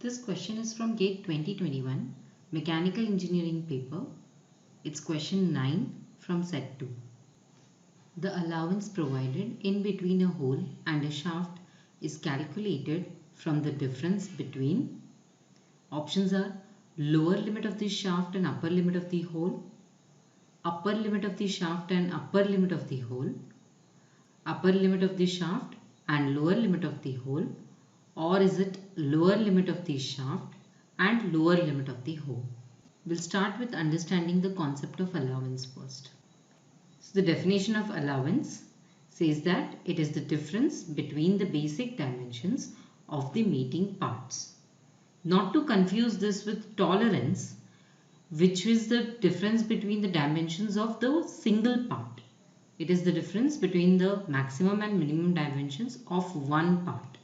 This question is from GATE 2021 Mechanical Engineering paper. It's question 9 from set 2. The allowance provided in between a hole and a shaft is calculated from the difference between. Options are lower limit of the shaft and upper limit of the hole, upper limit of the shaft and upper limit of the hole, upper limit of the shaft and lower limit of the hole, or is it lower limit of the shaft and lower limit of the hole? We'll start with understanding the concept of allowance first. So the definition of allowance says that it is the difference between the basic dimensions of the meeting parts. Not to confuse this with tolerance, which is the difference between the dimensions of the single part. It is the difference between the maximum and minimum dimensions of one part.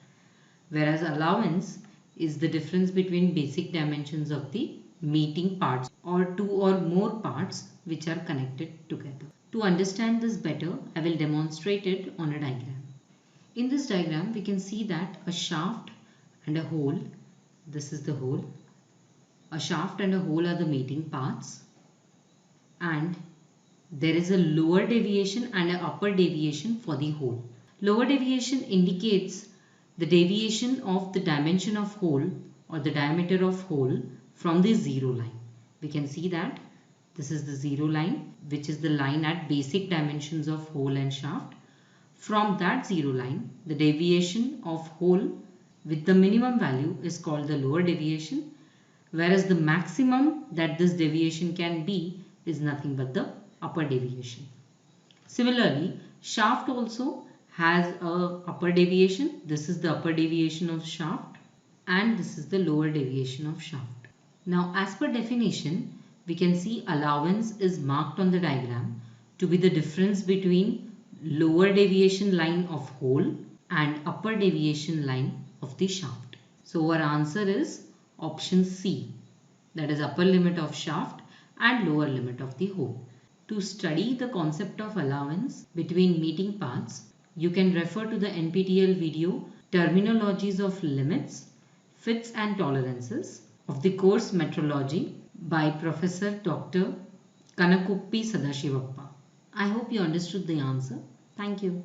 Whereas allowance is the difference between basic dimensions of the meeting parts or two or more parts which are connected together. To understand this better, I will demonstrate it on a diagram. In this diagram, we can see that a shaft and a hole, this is the hole, a shaft and a hole are the meeting parts, and there is a lower deviation and an upper deviation for the hole. Lower deviation indicates the deviation of the dimension of hole or the diameter of hole from the zero line. We can see that this is the zero line, which is the line at basic dimensions of hole and shaft. From that zero line, the deviation of hole with the minimum value is called the lower deviation, whereas the maximum that this deviation can be is nothing but the upper deviation. Similarly, shaft also has a upper deviation. This is the upper deviation of shaft and this is the lower deviation of shaft. Now, as per definition, we can see allowance is marked on the diagram to be the difference between lower deviation line of hole and upper deviation line of the shaft. So our answer is option C, that is upper limit of shaft and lower limit of the hole. To study the concept of allowance between meeting parts, you can refer to the NPTEL video Terminologies of Limits, Fits and Tolerances of the course Metrology by Professor Dr. Kanakuppi Sadashivappa. I hope you understood the answer. Thank you.